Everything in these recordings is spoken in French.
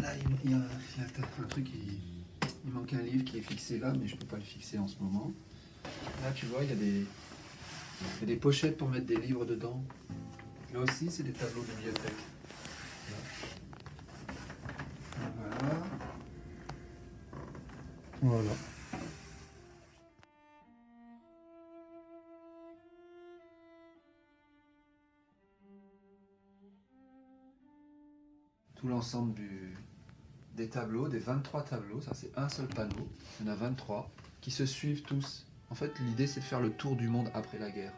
Là, il y a un truc, il manque un livre qui est fixé là, mais je ne peux pas le fixer en ce moment. Là, tu vois, il y a des pochettes pour mettre des livres dedans. Là aussi, c'est des tableaux de bibliothèque. Voilà. Voilà. Tout l'ensemble des tableaux, des 23 tableaux, ça c'est un seul panneau, il y en a 23, qui se suivent tous. En fait, l'idée c'est de faire le tour du monde après la guerre.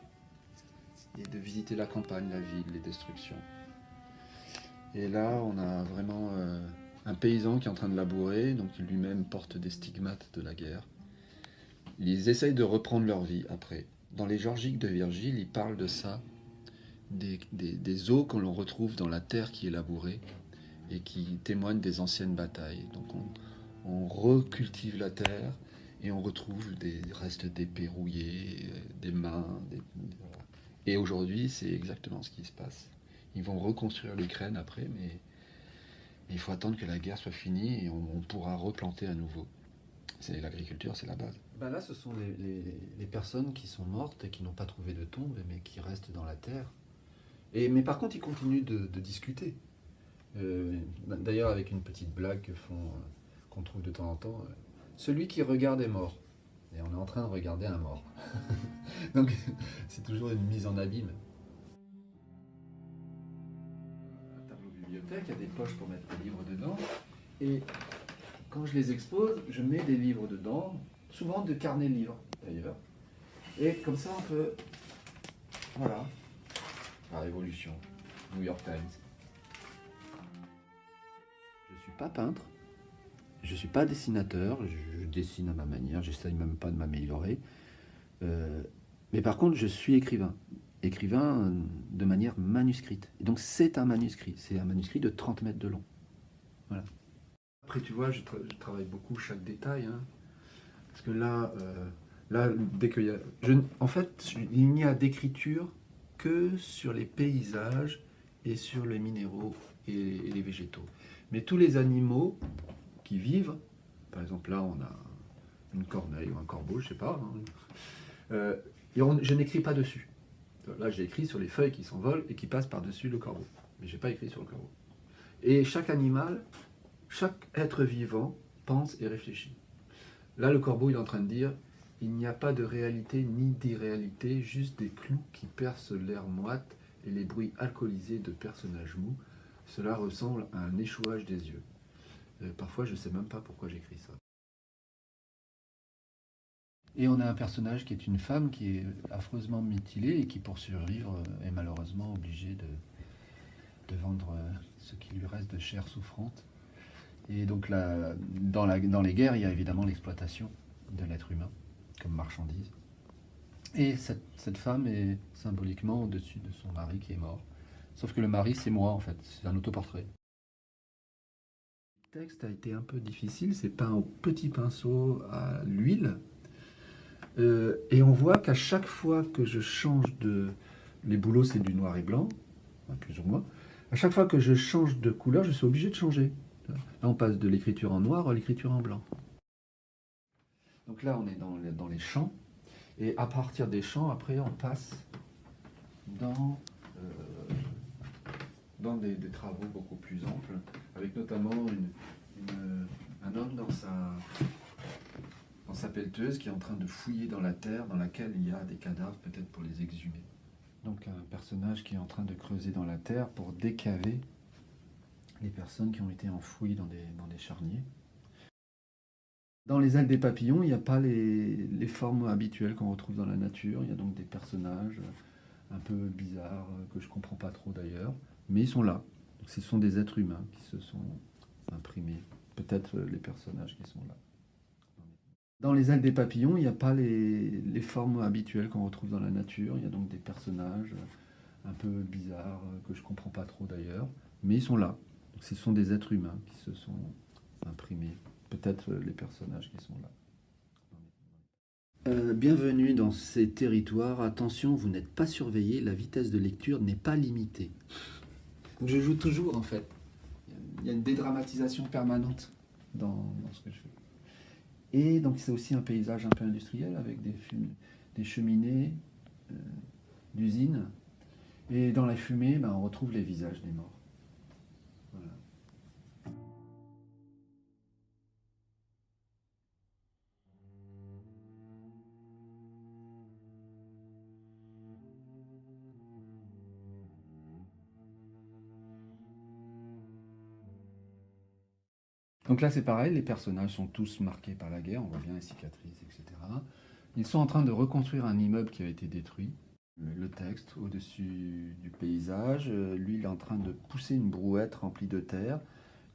Et de visiter la campagne, la ville, les destructions. Et là, on a vraiment un paysan qui est en train de labourer, donc il lui-même porte des stigmates de la guerre. Ils essayent de reprendre leur vie après. Dans les Georgiques de Virgile, il parle de ça, des os que l'on retrouve dans la terre qui est labourée et qui témoignent des anciennes batailles. Donc on recultive la terre et on retrouve des restes d'épées rouillées, des mains. Voilà. Et aujourd'hui, c'est exactement ce qui se passe. Ils vont reconstruire l'Ukraine après, mais il faut attendre que la guerre soit finie et on pourra replanter à nouveau. L'agriculture, c'est la base. Ben là, ce sont les personnes qui sont mortes et qui n'ont pas trouvé de tombe, mais qui restent dans la terre. Mais par contre, ils continuent de discuter. D'ailleurs, avec une petite blague qu'on trouve de temps en temps, celui qui regarde est mort. Et on est en train de regarder un mort. Donc, c'est toujours une mise en abîme. Un tableau bibliothèque, il y a des poches pour mettre des livres dedans. Et quand je les expose, je mets des livres dedans, souvent de carnets de livres d'ailleurs. Et comme ça, on peut. Voilà. La Révolution, New York Times. Je ne suis pas peintre, je ne suis pas dessinateur, je dessine à ma manière, j'essaye même pas de m'améliorer. Mais par contre, je suis écrivain. Écrivain de manière manuscrite. Et donc c'est un manuscrit de 30 mètres de long. Voilà. Après, tu vois, je travaille beaucoup chaque détail. Hein, parce que là, dès qu'il y a... en fait, il n'y a d'écriture que sur les paysages et sur les minéraux et les végétaux. Mais tous les animaux qui vivent, par exemple là on a une corneille ou un corbeau, je sais pas, hein, je n'écris pas dessus. Là j'ai écrit sur les feuilles qui s'envolent et qui passent par-dessus le corbeau. Mais je n'ai pas écrit sur le corbeau. Et chaque animal, chaque être vivant pense et réfléchit. Là le corbeau il est en train de dire, il n'y a pas de réalité ni d'irréalité, juste des clous qui percent l'air moite et les bruits alcoolisés de personnages mous. Cela ressemble à un échouage des yeux. Parfois, je ne sais même pas pourquoi j'écris ça. Et on a un personnage qui est une femme qui est affreusement mutilée et qui, pour survivre, est malheureusement obligée de vendre ce qui lui reste de chair souffrante. Et donc, là, dans les guerres, il y a évidemment l'exploitation de l'être humain comme marchandise. Et cette femme est symboliquement au-dessus de son mari qui est mort. Sauf que le mari, c'est moi, en fait. C'est un autoportrait. Le texte a été un peu difficile. C'est peint au petit pinceau à l'huile. Et on voit qu'à chaque fois que je change de... Les boulots, c'est du noir et blanc, plus ou moins. À chaque fois que je change de couleur, je suis obligé de changer. Là, on passe de l'écriture en noir à l'écriture en blanc. Donc là, on est dans les champs. Et à partir des champs, après, on passe dans des travaux beaucoup plus amples, avec notamment un homme dans sa pelleteuse qui est en train de fouiller dans la terre dans laquelle il y a des cadavres, peut-être pour les exhumer. Donc un personnage qui est en train de creuser dans la terre pour décaver les personnes qui ont été enfouies dans des charniers. Dans les ailes des papillons, il n'y a pas les formes habituelles qu'on retrouve dans la nature. Il y a donc des personnages un peu bizarres, que je ne comprends pas trop d'ailleurs, mais ils sont là. Donc, ce sont des êtres humains qui se sont imprimés, peut-être les personnages qui sont là. Dans les ailes des papillons, il n'y a pas les formes habituelles qu'on retrouve dans la nature. Il y a donc des personnages un peu bizarres, que je ne comprends pas trop d'ailleurs, mais ils sont là. Donc, ce sont des êtres humains qui se sont imprimés, peut-être les personnages qui sont là. Bienvenue dans ces territoires. Attention, vous n'êtes pas surveillé, la vitesse de lecture n'est pas limitée. Donc je joue toujours en fait. il y a une dédramatisation permanente dans ce que je fais. Et donc c'est aussi un paysage un peu industriel avec des cheminées, d'usines. Et dans la fumée, ben, on retrouve les visages des morts. Voilà. Donc là c'est pareil, les personnages sont tous marqués par la guerre, on voit bien les cicatrices, etc. Ils sont en train de reconstruire un immeuble qui a été détruit. Le texte au-dessus du paysage, lui il est en train de pousser une brouette remplie de terre.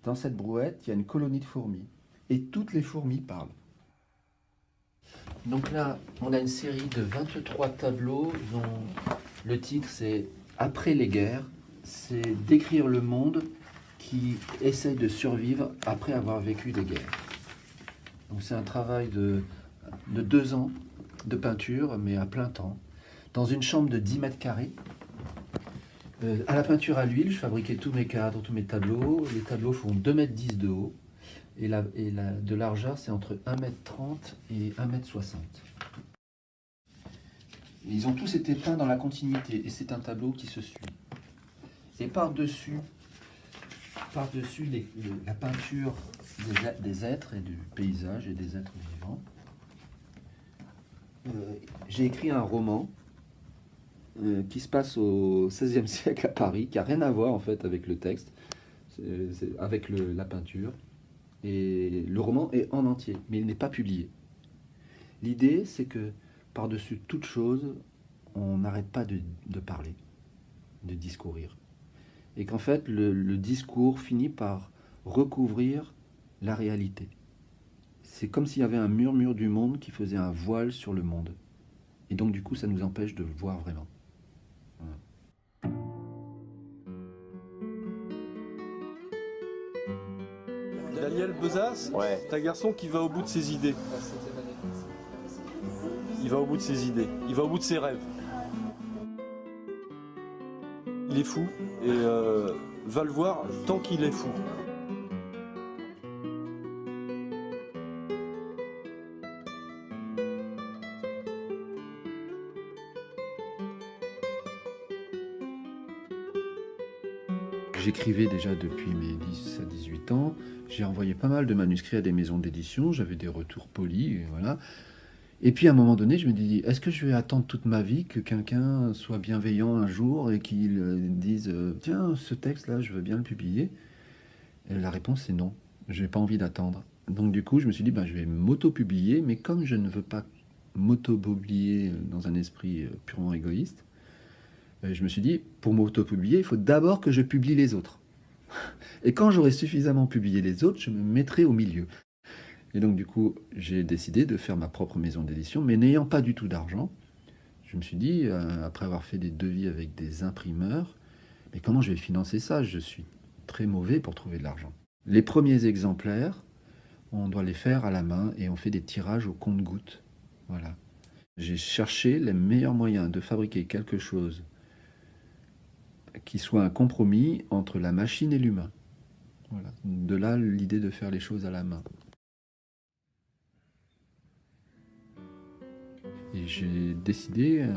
Dans cette brouette, il y a une colonie de fourmis. Et toutes les fourmis parlent. Donc là, on a une série de 23 tableaux dont le titre c'est Après les guerres. C'est décrire le monde qui essaie de survivre après avoir vécu des guerres. Donc c'est un travail de 2 ans de peinture, mais à plein temps, dans une chambre de 10 mètres carrés. À la peinture à l'huile, je fabriquais tous mes cadres, tous mes tableaux. Les tableaux font 2,10 m de haut et de largeur, c'est entre 1,30 m et 1,60 m. Ils ont tous été peints dans la continuité et c'est un tableau qui se suit. Et par-dessus la peinture des êtres et du paysage et des êtres vivants, j'ai écrit un roman qui se passe au XVIe siècle à Paris, qui n'a rien à voir en fait avec le texte, avec la peinture. Et le roman est en entier, mais il n'est pas publié. L'idée, c'est que par-dessus toute chose, on n'arrête pas de parler, de discourir. Et qu'en fait, le discours finit par recouvrir la réalité. C'est comme s'il y avait un murmure du monde qui faisait un voile sur le monde. Et donc, du coup, ça nous empêche de voir vraiment. Voilà. Daniel Bezas, Ouais. c'est un garçon qui va au bout de ses idées. Il va au bout de ses idées, il va au bout de ses rêves. Il est fou et va le voir tant qu'il est fou. J'écrivais déjà depuis mes 10 à 18 ans. J'ai envoyé pas mal de manuscrits à des maisons d'édition. J'avais des retours polis, et voilà. Et puis à un moment donné, je me dis, est-ce que je vais attendre toute ma vie que quelqu'un soit bienveillant un jour et qu'il dise, tiens, ce texte-là, je veux bien le publier? Et la réponse est non. Je n'ai pas envie d'attendre. Donc du coup, je me suis dit, je vais m'auto-publier, mais comme je ne veux pas m'auto-publier dans un esprit purement égoïste, je me suis dit, pour m'auto-publier, il faut d'abord que je publie les autres. Et quand j'aurai suffisamment publié les autres, je me mettrai au milieu. Et donc du coup, j'ai décidé de faire ma propre maison d'édition, mais n'ayant pas du tout d'argent, je me suis dit, après avoir fait des devis avec des imprimeurs, mais comment je vais financer ça? Je suis très mauvais pour trouver de l'argent. Les premiers exemplaires, on doit les faire à la main et on fait des tirages au compte-gouttes. Voilà. J'ai cherché les meilleurs moyens de fabriquer quelque chose qui soit un compromis entre la machine et l'humain. Voilà. De là, l'idée de faire les choses à la main. Et j'ai décidé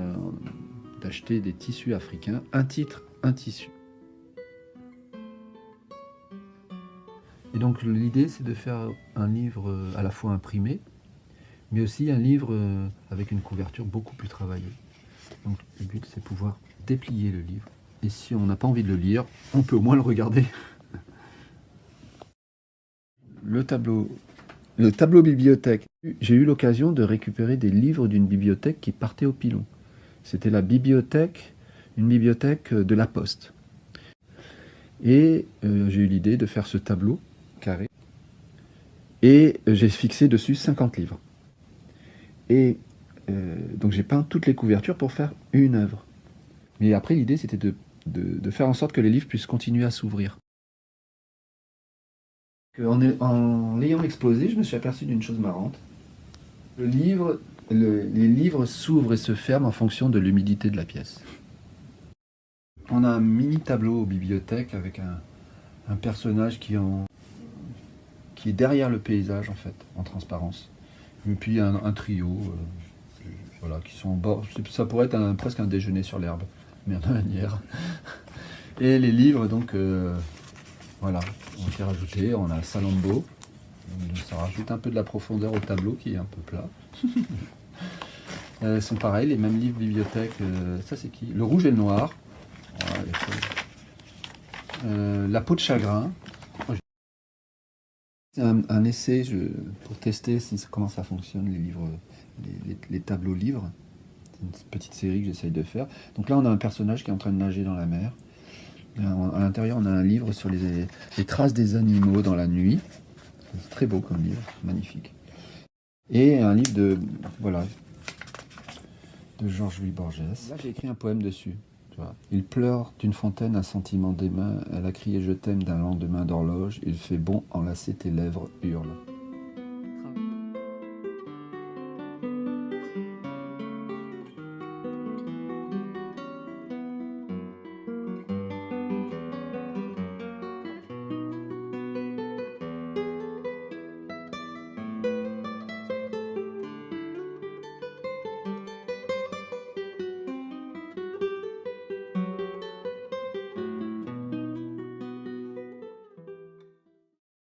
d'acheter des tissus africains, un titre, un tissu. Et donc l'idée, c'est de faire un livre à la fois imprimé, mais aussi un livre avec une couverture beaucoup plus travaillée. Donc le but, c'est pouvoir déplier le livre. Et si on n'a pas envie de le lire, on peut au moins le regarder. Le tableau bibliothèque. J'ai eu l'occasion de récupérer des livres d'une bibliothèque qui partait au pilon. C'était une bibliothèque de la Poste. Et j'ai eu l'idée de faire ce tableau carré. Et j'ai fixé dessus 50 livres. Et donc j'ai peint toutes les couvertures pour faire une œuvre. Mais après, l'idée, c'était de faire en sorte que les livres puissent continuer à s'ouvrir. En l'ayant exposé, je me suis aperçu d'une chose marrante. Les livres s'ouvrent et se ferment en fonction de l'humidité de la pièce. On a un mini tableau aux bibliothèques avec un personnage qui est derrière le paysage en fait, en transparence. Et puis un trio, voilà, qui sont au bord. Ça pourrait être presque un déjeuner sur l'herbe, mais en manière. Et les livres, donc, voilà, on s'est rajouté, on a Salammbô. Ça rajoute un peu de la profondeur au tableau qui est un peu plat. Sont pareils, les mêmes livres bibliothèque. Ça c'est qui? Le rouge et le noir. Voilà, la peau de chagrin. C'est un essai pour tester comment ça fonctionne, les livres, les tableaux livres. C'est une petite série que j'essaye de faire. Donc là, on a un personnage qui est en train de nager dans la mer. À l'intérieur, on a un livre sur les traces des animaux dans la nuit. C'est très beau comme livre, magnifique. Et un livre de Georges-Louis Borges. Là, j'ai écrit un poème dessus. Tu vois. Il pleure d'une fontaine un sentiment des mains. Elle a crié je t'aime d'un lendemain d'horloge. Il fait bon enlacer tes lèvres, hurle.